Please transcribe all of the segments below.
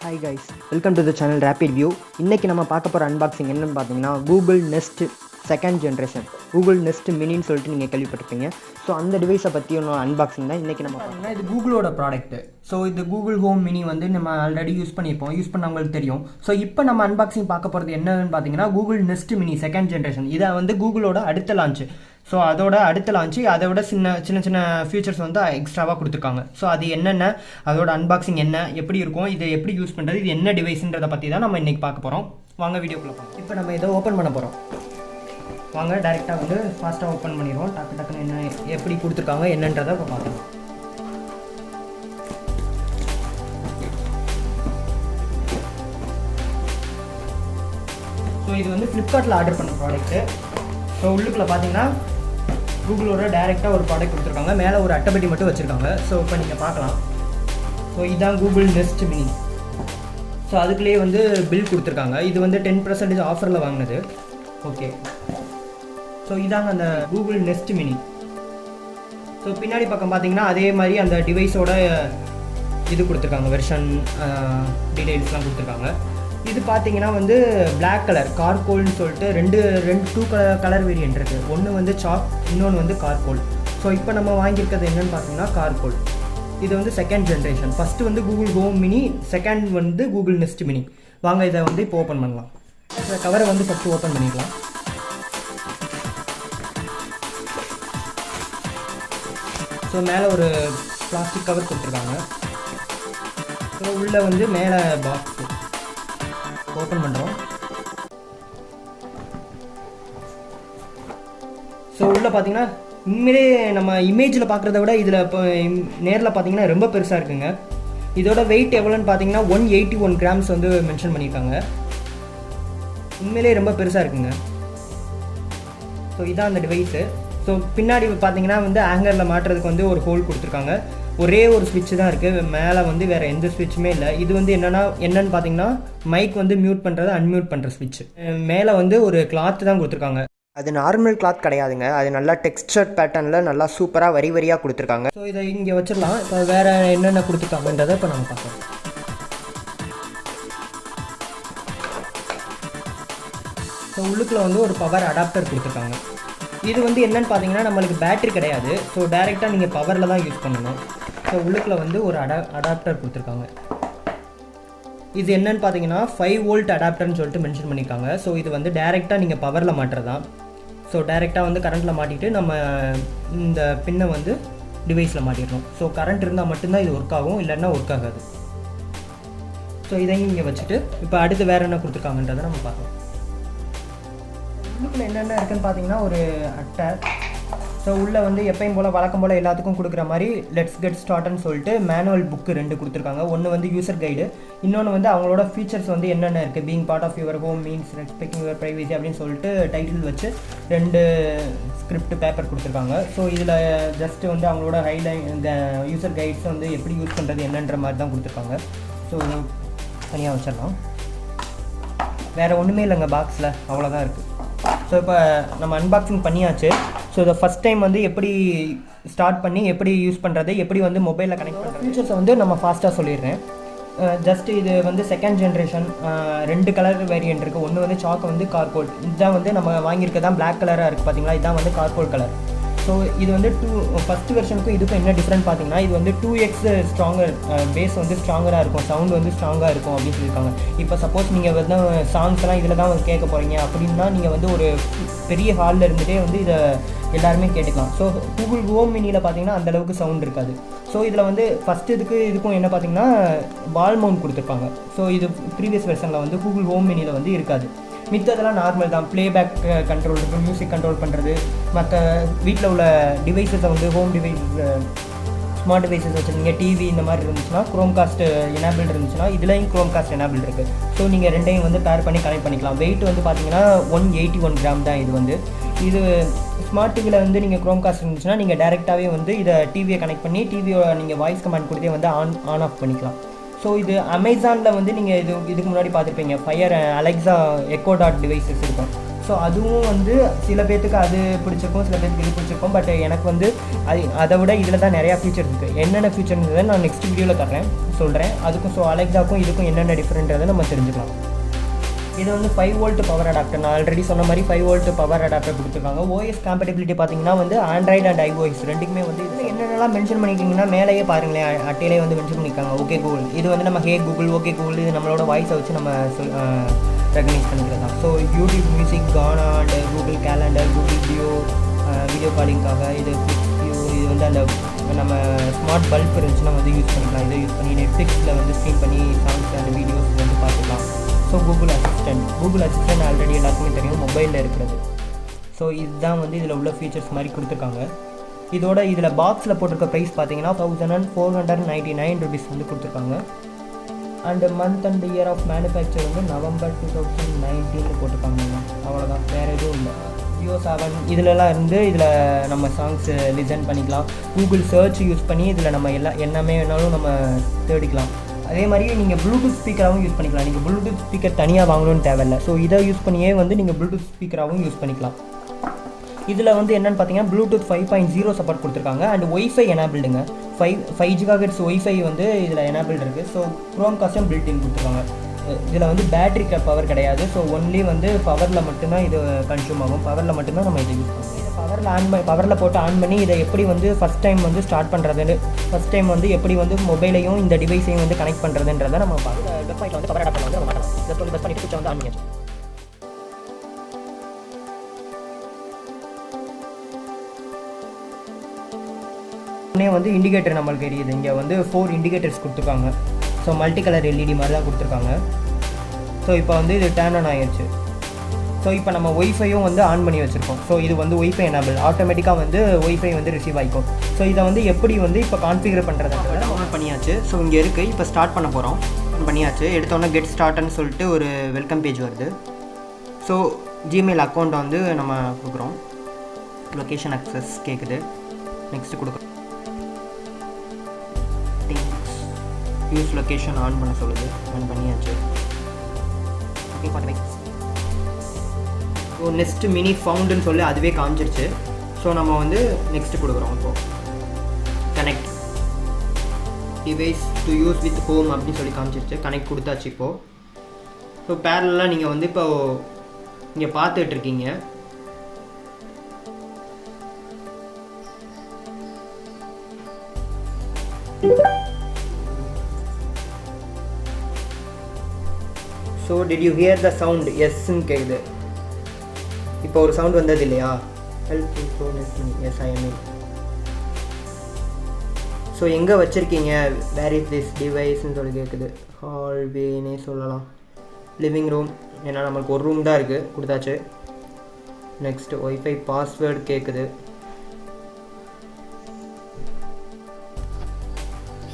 Hi guys, welcome to the channel Rapid View. இன்னைக்கு நம்ம பார்க்க போகிற அன்பாக்சிங் என்னன்னு பார்த்தீங்கன்னா Google Nest second generation Google Nest மினின்னு சொல்லிட்டு நீங்கள் கேள்விப்பட்டிருப்பீங்க. ஸோ அந்த டிவைஸை பற்றி ஒன்று அன்பாக்சிங் தான் இன்றைக்கி நம்ம பார்த்தீங்கன்னா இது கூகுளோட ப்ராடக்ட். ஸோ இது கூகுள் ஹோம் மினி வந்து நம்ம ஆல்ரெடி யூஸ் பண்ணியிருப்போம், யூஸ் பண்ணவங்களுக்கு தெரியும். ஸோ இப்போ நம்ம அன்பாக்சிங் பார்க்க போகிறது என்னன்னு பார்த்தீங்கன்னா Google Nest Mini second generation. இதை வந்து கூகுளோட அடுத்த லான்ச்சு. ஸோ அதோட அடுத்த லான்ச்சு அதோட சின்ன சின்ன ஃபீச்சர்ஸ் வந்து எக்ஸ்ட்ராவாக கொடுத்துருக்காங்க. ஸோ அது என்னென்ன, அதோட அன்பாக்சிங் என்ன, எப்படி இருக்கும், இதை எப்படி யூஸ் பண்ணுறது, இது என்ன டிவைஸ்ன்றதை பற்றி தான் நம்ம இன்றைக்கி பார்க்க போகிறோம். வாங்க வீடியோக்குள்ளே போகிறோம். இப்போ நம்ம இதை ஓப்பன் பண்ண போகிறோம். வாங்க டேரெக்டாக வந்து ஃபாஸ்ட்டாக ஓப்பன் பண்ணிடுவோம். டக்குன்னு என்ன எப்படி கொடுத்துருக்காங்க என்னன்றதை இப்போ பார்க்கலாம். ஸோ இது வந்து ஃப்ளிப்கார்ட்டில் ஆர்டர் பண்ண ப்ராடக்ட்டு. ஸோ உள்ளுக்குள்ளே பார்த்தீங்கன்னா கூகுளோட டேரெக்டாக ஒரு ப்ராடக்ட் கொடுத்துருக்காங்க, மேலே ஒரு அட்டைப்பெட்டி மட்டும் வச்சுருக்காங்க. ஸோ இப்போ நீங்கள் பார்க்கலாம். ஸோ இதுதான் கூகுள் நெஸ்ட் மினி. ஸோ அதுக்குள்ளேயே வந்து பில் கொடுத்துருக்காங்க. இது வந்து 10% ஆஃபரில் வாங்கினது. ஓகே, ஸோ இதாங்க அந்த கூகுள் நெஸ்ட் மினி. ஸோ பின்னாடி பக்கம் பார்த்தீங்கன்னா அதே மாதிரி அந்த டிவைஸோட இது கொடுத்துருக்காங்க, வெர்ஷன் டீடைல்ஸ்லாம் கொடுத்துருக்காங்க. இது பார்த்தீங்கன்னா வந்து பிளாக் கலர் கார்கோல்னு சொல்லிட்டு டூ கலர் வேரியன்ட் இருக்குது. ஒன்று வந்து சாக், இன்னொன்று வந்து கார்கோல். ஸோ இப்போ நம்ம வாங்கியிருக்கிறது என்னென்னு பார்த்தீங்கன்னா கார்கோல். இது வந்து செகண்ட் ஜென்ரேஷன். ஃபஸ்ட்டு வந்து கூகுள் ஹோம் மினி, செகண்ட் வந்து கூகுள் நெஸ்ட் மினி. வாங்க இதை வந்து இப்போ ஓப்பன் பண்ணலாம். இந்த கவரை வந்து ஃபஸ்ட்டு ஓப்பன் பண்ணிக்கலாம். ஸோ மேலே ஒரு பிளாஸ்டிக் கவர் கொடுத்துருக்காங்க. ஸோ உள்ளே வந்து மேலே பாக்ஸ் ஓப்பன் பண்ணுறோம். ஸோ உள்ளே பார்த்தீங்கன்னா உண்மையிலே நம்ம இமேஜில் பார்க்குறத விட இதில் இப்போ நேரில் பார்த்தீங்கன்னா ரொம்ப பெருசாக இருக்குங்க. இதோட வெயிட் எவ்வளோன்னு பார்த்தீங்கன்னா 181 கிராம்ஸ் வந்து மென்ஷன் பண்ணியிருக்காங்க. உண்மையிலே ரொம்ப பெருசாக இருக்குங்க. ஸோ இதான் அந்த டிவைஸு. ஸோ பின்னாடி பார்த்தீங்கன்னா வந்து ஹேங்கரில் மாட்டுறதுக்கு வந்து ஒரு ஹோல் கொடுத்துருக்காங்க. ஒரே ஒரு ஸ்விட்ச் தான் இருக்குது, மேலே வந்து வேறு எந்த ஸ்விட்சுமே இல்லை. இது வந்து என்னென்னு பார்த்தீங்கன்னா மைக் வந்து மியூட் பண்ணுறது அன்மியூட் பண்ணுற ஸ்விட்ச். மேலே வந்து ஒரு கிளாத் தான் கொடுத்துருக்காங்க. அது நார்மல் கிளாத் கிடையாதுங்க, அது நல்லா டெக்ஸ்டர் பேட்டர்னில் நல்லா சூப்பராக வரி வரியாக கொடுத்துருக்காங்க. ஸோ இதை இங்கே வச்சிடலாம். இப்போ வேறு என்னென்ன கொடுத்துருக்காங்கன்றதை இப்போ நம்ம பார்க்கலாம். ஸோ உள்ளுக்குள்ள வந்து ஒரு பவர் அடாப்டர் கொடுத்துருக்காங்க. இது வந்து என்னென்னு பார்த்தீங்கன்னா நம்மளுக்கு பேட்ரி கிடையாது. ஸோ டைரெக்டாக நீங்கள் பவரில் தான் யூஸ் பண்ணணும். ஸோ உள்ளுக்குள்ள வந்து ஒரு அடாப்டர் கொடுத்துருக்காங்க. இது என்னென்னு பார்த்தீங்கன்னா 5 வோல்ட் அடாப்டர்னு சொல்லிட்டு மென்ஷன் பண்ணியிருக்காங்க. ஸோ இது வந்து டைரெக்டாக நீங்கள் பவரில் மாட்டுறதான். ஸோ டைரெக்டாக வந்து கரண்ட்டில் மாட்டிட்டு நம்ம இந்த பின்னை வந்து டிவைஸில் மாட்டிடணும். ஸோ கரண்ட் இருந்தால் மட்டும்தான் இது ஒர்க் ஆகும், இல்லைன்னா ஒர்க் ஆகாது. ஸோ இதையும் இங்கே வச்சுட்டு இப்போ அடுத்து வேறு என்ன கொடுத்துருக்காங்கன்றதை நம்ம பார்க்கலாம். உள்ளுக்குள்ள என்னென்ன இருக்குன்னு பார்த்தீங்கன்னா ஒரு அட்டை. ஸோ உள்ளே வந்து எப்பயும் போல் வழக்கம் போல் எல்லாத்துக்கும் கொடுக்குற மாதிரி லெட்ஸ் கெட் ஸ்டார்ட்னு சொல்லிட்டு மேனுவல் புக்கு 2 கொடுத்துருக்காங்க. ஒன்று வந்து யூசர் கைடு, இன்னொன்று வந்து அவங்களோட ஃபீச்சர்ஸ் வந்து என்னென்ன இருக்குது, being part of your home means respecting your privacy அப்படின்னு சொல்லிட்டு டைட்டில் வச்சு 2 ஸ்கிரிப்ட் பேப்பர் கொடுத்துருக்காங்க. ஸோ இதில் ஜஸ்ட்டு வந்து அவங்களோட இந்த யூசர் கைட்ஸ் வந்து எப்படி யூஸ் பண்ணுறது என்னன்ற மாதிரி தான் கொடுத்துருக்காங்க. ஸோ தனியாக வச்சிடலாம். வேறு ஒன்றுமே இல்லைங்க பாக்ஸில், அவ்வளோதான் இருக்குது. ஸோ இப்போ நம்ம அன்பாக்சிங் பண்ணியாச்சு. ஸோ இதை ஃபஸ்ட் டைம் வந்து எப்படி ஸ்டார்ட் பண்ணி எப்படி யூஸ் பண்ணுறது, எப்படி வந்து மொபைலில் கனெக்ட் பண்ணுறது, ஃபீச்சர்ஸை வந்து நம்ம ஃபாஸ்ட்டாக சொல்லிடுறேன். ஜஸ்ட் இது வந்து செகண்ட் ஜென்ரேஷன். 2 கலர் வேரியன்ட் இருக்குது. ஒன்று வந்து சாக் வந்து கார்கோல். இதுதான் வந்து நம்ம வாங்கியிருக்கதான் பிளாக் கலராக இருக்குது பார்த்தீங்களா, இதுதான் வந்து கார்கோல் கலர். ஸோ இது வந்து ஃபஸ்ட் வெர்ஷனுக்கும் இதுக்கும் என்ன டிஃப்ரெண்ட் பார்த்தீங்கன்னா இது வந்து 2x ஸ்ட்ராங்கர், பேஸ் வந்து ஸ்ட்ராங்கராக இருக்கும், சவுண்ட் வந்து ஸ்ட்ராங்காக இருக்கும் அப்படின்னு சொல்லியிருக்காங்க. இப்போ சப்போஸ் நீங்கள் வந்து சாங்ஸ்லாம் இதில் தான் வந்து கேட்க போகிறீங்க அப்படின்னா நீங்கள் வந்து ஒரு பெரிய ஹாலில் இருந்துகிட்டே வந்து இதை எல்லாருமே கேட்டுக்கலாம். ஸோ கூகுள் ஹோம் மினியில் பார்த்தீங்கன்னா அந்தளவுக்கு சவுண்ட் இருக்காது. ஸோ இதில் வந்து ஃபஸ்ட்டு இதுக்கும் என்ன பார்த்தீங்கன்னா வால் மவுண்ட் கொடுத்துருப்பாங்க. ஸோ இது ப்ரீவியஸ் வெர்ஷனில் வந்து கூகுள் ஹோம் மினியில் வந்து இருக்காது. மித்ததெல்லாம் நார்மல் தான். ப்ளேபேக் கண்ட்ரோல் இருக்குது, மியூசிக் கண்ட்ரோல் பண்ணுறது, மற்ற வீட்டில் உள்ள டிவைஸஸை வந்து ஹோம் டிவைஸஸ் ஸ்மார்ட் டிவைஸஸ் வச்சுருந்தீங்க, டிவி இந்த மாதிரி இருந்துச்சுன்னா க்ரோம் காஸ்ட் எனேபிள் இருந்துச்சுன்னா இதுலேயும் க்ரோம் காஸ்ட் எனேபிள் இருக்குது. ஸோ நீங்கள் ரெண்டையும் வந்து பேர் பண்ணி கனெக்ட் பண்ணிக்கலாம். வெயிட் வந்து பார்த்தீங்கன்னா 181 கிராம் தான். இது ஸ்மார்ட் டிவியில் வந்து நீங்கள் க்ரோம் காஸ்ட் இருந்துச்சுன்னா நீங்கள் டேரெக்டாகவே வந்து இதை டிவியை கனெக்ட் பண்ணி டிவியோட நீங்கள் வாய்ஸ் கமாண்ட் கொடுத்தே வந்து ஆன் ஆஃப் பண்ணிக்கலாம். ஸோ இது அமேசானில் வந்து நீங்கள் இதுக்கு முன்னாடி பார்த்துருப்பீங்க, fire Alexa echo dot devices இருக்கும். ஸோ அதுவும் வந்து சில பேர்த்துக்கு அது பிடிச்சிருக்கும், சில பேருக்கு இது பிடிச்சிருக்கும். பட் எனக்கு வந்து அதை விட இதில் தான் நிறையா ஃபீச்சர்ஸ் இருக்குது. என்னென்ன ஃபீச்சர்ன்றதை நான் நெக்ஸ்ட் வீடியோவில் சொல்கிறேன். அதுக்கும் ஸோ அலெக்ஸாக்கும் இதுக்கும் என்னென்ன டிஃப்ரெண்ட்ன்றதை நம்ம தெரிஞ்சுக்கலாம். இது வந்து 5 வோல்ட் பவர் அடாப்டர். நான் ஆல்ரெடி சொன்ன மாதிரி 5 வோல்ட் பவர் அடாப்டர் கொடுத்துருக்காங்க. ஓஎஸ் காம்பேட்டபிலிட்டி பார்த்தீங்கன்னா வந்து ஆண்ட்ராய்டு அண்ட் iOS ரெண்டுக்குமே வந்து இதில் என்னென்னலாம் மென்ஷன் பண்ணிக்கிங்கன்னா மேலேயே பாருங்களேன், அட்டையிலே வந்து மென்ஷன் பண்ணியிருக்காங்க. ஓகே கூகுள், இது வந்து நம்ம ஹே கூகுள், ஓகே கூகுள், இது நம்மளோட வாய்ஸை வச்சு நம்ம ரெகனைஸ் பண்ணிக்கிறது தான். So YouTube Music, Gaana and Google Calendar, Google video காலிங்காக இது ஃபிக்ஸ் வியூ, இது வந்து அந்த நம்ம ஸ்மார்ட் பல்ப் இருந்துச்சுன்னா வந்து யூஸ் பண்ணிக்கலாம். இதை யூஸ் பண்ணி நெட்ஃப்ளிக்ஸில் வந்து ஸ்ட்ரீம் பண்ணி சாங்ஸ் அண்ட் வீடியோஸ் வந்து பார்த்துக்கலாம். ஸோ கூகுள் அசிஸ்டன்ட் ஆல்ரெடி எல்லாத்துக்குமே தெரியும், மொபைலில் இருக்கிறது. ஸோ இதுதான் வந்து இதில் உள்ள ஃபீச்சர்ஸ் மாதிரி கொடுத்துருக்காங்க. இதில் பாக்ஸில் போட்டிருக்க ப்ரைஸ் பார்த்தீங்கன்னா 1499 rupees வந்து கொடுத்துருக்காங்க. And month and year of manufacture வந்து November 2019 போட்டிருக்காங்க. அவ்வளோதான், வேறு எதுவும் இல்லை. Jio 7 இதிலலாம் இருந்து இதில் நம்ம சாங்ஸ் லிசன் பண்ணிக்கலாம். கூகுள் சர்ச் யூஸ் பண்ணி இதில் நம்ம எல்லாமே வேணாலும் நம்ம தேடிக்கலாம். அதே மாதிரி நீங்கள் ப்ளூடூத் ஸ்பீக்கராகவும் யூஸ் பண்ணிக்கலாம். நீங்கள் ப்ளூடூத் ஸ்பீக்கர் தனியாக வாங்கணும்னு தேவையில்லை. ஸோ இதை யூஸ் பண்ணியே வந்து நீங்கள் ப்ளூடூத் ஸ்பீக்கராகவும் யூஸ் பண்ணிக்கலாம். இதில் வந்து என்னென்னு பார்த்தீங்கன்னா ப்ளூடூத் 5.0 சப்போர்ட் கொடுத்துருக்காங்க. அண்ட் ஒய்ஃபை எனேபிள்டுங்க. 5 GHz ஒய்ஃபை வந்து இதில் எனேபிள்டு இருக்குது. ஸோ க்ரோம்காஸ்டும் பில்டின் கொடுத்துருக்காங்க. இதில் வந்து பேட்டரி பவர் கிடையாது. ஸோ ஒன்லி வந்து பவரில் மட்டும்தான் இது கன்சியூம் ஆகும். பவரில் மட்டும்தான் நம்ம இதை யூஸ் பண்ணுவோம். இதை பவரில் போட்டு ஆன் பண்ணி இதை எப்படி வந்து ஃபஸ்ட் டைம் வந்து ஸ்டார்ட் பண்ணுறதுன்னு, ஃபஸ்ட் டைம் வந்து எப்படி வந்து மொபைலையும் இந்த டிவைஸையும் வந்து கனெக்ட் பண்ணுறதுன்றதை நம்ம பார்க்கலாம். வெப்சைட்டில் வந்து பவர் அடாப்டர் வந்து நம்ம மாட்டலாம். ஜஸ்ட் வந்து பஸ் பண்ணிட்டு சுவிட்சை வந்து ஆன் பண்ணியாச்சு. வந்து இண்டிகேட்டர் நம்மளுக்கு எரியுது. இங்கே வந்து 4 இண்டிகேட்டர்ஸ் கொடுத்துருக்காங்க. ஸோ மல்டி கலர் எல்இடி மாதிரி தான் கொடுத்துருக்காங்க. ஸோ இப்போ வந்து இது டர்ன் ஆன் ஆகிடுச்சு. ஸோ இப்போ நம்ம ஒய்ஃபையும் வந்து ஆன் பண்ணி வச்சுருக்கோம். ஸோ இது வந்து ஒய்ஃபை எனேபிள், ஆட்டோமேட்டிக்காக வந்து ஒய்ஃபை வந்து ரிசீவ் ஆகிக்கும். ஸோ இதை வந்து எப்படி வந்து இப்போ கான்ஃபிகர் பண்ணுறதுனால டவுன்லோட் பண்ணியாச்சு. ஸோ இங்கே இருக்குது, இப்போ ஸ்டார்ட் பண்ண போகிறோம். பண்ணியாச்சு. எடுத்தோன்னே கெட் ஸ்டார்ட்னு சொல்லிட்டு ஒரு வெல்கம் பேஜ் வருது. ஸோ ஜிமெயில் அக்கௌண்ட்டை வந்து நம்ம கொடுக்குறோம். லொக்கேஷன் அக்சஸ் கேட்குது. நெக்ஸ்ட்டு கொடுக்குறோம். யூஸ் லொக்கேஷன் ஆன் பண்ண சொல்லுது. ஆன் பண்ணியாச்சு. Okay for so next mini ஃபவுண்டுன்னு சொல்லி அதுவே காமிச்சிருச்சு. ஸோ நம்ம வந்து நெக்ஸ்ட்டு கொடுக்குறோம். இப்போது connect device to use with Home அப்படின்னு சொல்லி காமிச்சிருச்சு. கனெக்ட் கொடுத்தாச்சு. இப்போது ஸோ பேரலாக நீங்கள் வந்து இப்போ இங்கே பார்த்துட்ருக்கீங்க. So did you hear the sound? எஸ்ன்னு கேட்குது. இப்போ ஒரு சவுண்ட் வந்தது இல்லையா? Help yes I am. So எங்கே வச்சுருக்கீங்க? வேர் இஸ் திஸ் டிவைஸ்ன்னு சொல்லி கேட்குது. ஹால்வேனே சொல்லலாம். லிவிங் ரூம், ஏன்னா நம்மளுக்கு ஒரு ரூம் தான் இருக்குது, கொடுத்தாச்சு. நெக்ஸ்ட் ஒய்ஃபை பாஸ்வேர்டு கேட்குது.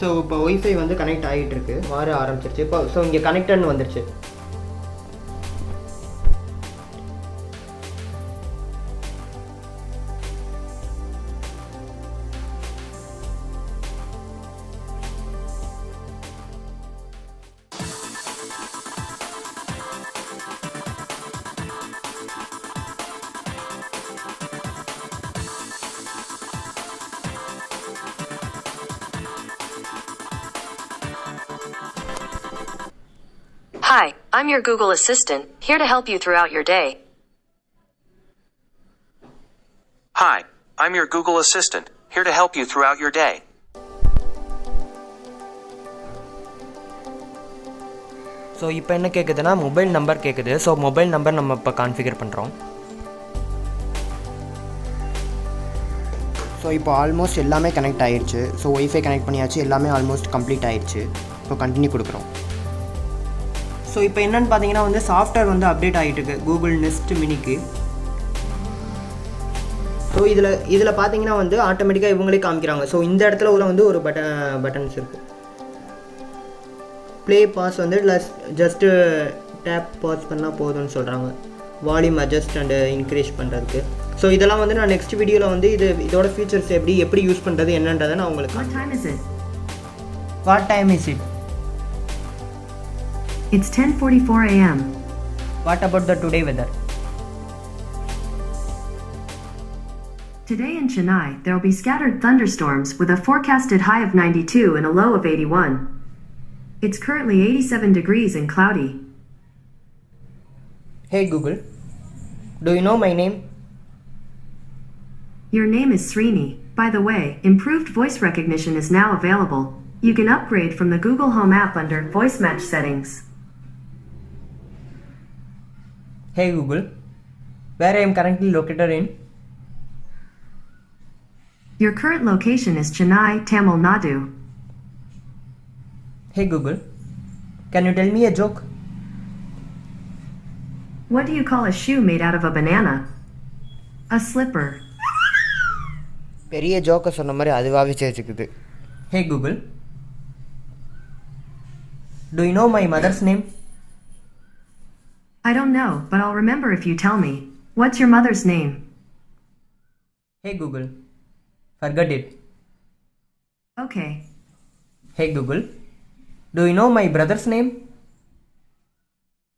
ஸோ இப்போ ஒய்ஃபை வந்து கனெக்ட் ஆகிட்டு இருக்கு, மாற ஆரம்பிச்சிருச்சு இப்போ. ஸோ இங்கே கனெக்டட்னு வந்துருச்சு. Hi, I'm your Google Assistant, here to help you throughout your day. Hi, I'm your Google Assistant, here to help you throughout your day. So இப்போ என்ன கேட்குதுன்னா மொபைல் நம்பர் கேட்குது. ஸோ மொபைல் நம்பர் நம்ம இப்போ configure பண்ணுறோம். So இப்போ almost எல்லாமே connect ஆகிடுச்சு. So wifi connect பண்ணியாச்சு, எல்லாமே ஆல்மோஸ்ட் கம்ப்ளீட் ஆகிடுச்சு. இப்போ கண்டினியூ கொடுக்குறோம். ஸோ இப்போ என்னென்னு பார்த்தீங்கன்னா வந்து சாஃப்ட்வேர் வந்து அப்டேட் ஆகிட்டு இருக்கு கூகுள் நெஸ்ட் மினிக்கு. ஸோ இதில் பார்த்தீங்கன்னா வந்து ஆட்டோமேட்டிக்காக இவங்களே காமிக்கிறாங்க. ஸோ இந்த இடத்துல உள்ள வந்து ஒரு பட்டன்ஸ் இருக்குது. ப்ளே பாஸ் வந்து ஜஸ்ட்டு டேப் பாஸ் பண்ணால் போதும்னு சொல்கிறாங்க. வால்யூம் அட்ஜஸ்ட் அண்டு இன்க்ரீஸ் பண்ணுறதுக்கு. ஸோ இதெல்லாம் வந்து நான் நெக்ஸ்ட் வீடியோவில் வந்து இதோட ஃபீச்சர்ஸ் எப்படி யூஸ் பண்ணுறது என்னன்றதை நான் உங்களுக்கு. What time is it? It's 10:44 a.m. What about the today weather? Today in Chennai, there will be scattered thunderstorms with a forecasted high of 92 and a low of 81. It's currently 87 degrees and cloudy. Hey Google, do you know my name? Your name is Srini. By the way, improved voice recognition is now available. You can upgrade from the Google Home app under Voice Match settings. Hey Google, where I am currently located in? Your current location is Chennai, Tamil Nadu. Hey Google, can you tell me a joke? What do you call a shoe made out of a banana? A slipper. பெரிய ஜோக்கை சொன்ன மாதிரி அதுவாகவே சேர்த்துக்குது. Hey Google, do you know my mother's name? I don't know, but I'll remember if you tell me. What's your mother's name? Hey Google, forget it. Okay. Hey Google, do you know my brother's name?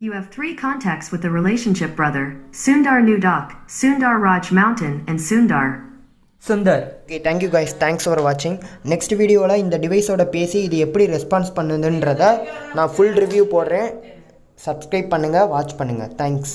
You have 3 contacts with the relationship brother: Sundar Nudak, Sundar Raj Mountain, and Sundar. Sundar. Okay, thank you guys, thanks for வாட்சிங். Next வீடியோவில் இந்த டிவைஸோட பேசி இது எப்படி response பண்ணுதுன்றதை நான் full review போடுறேன். Subscribe பண்ணுங்கள், watch பண்ணுங்கள். தேங்க்ஸ்.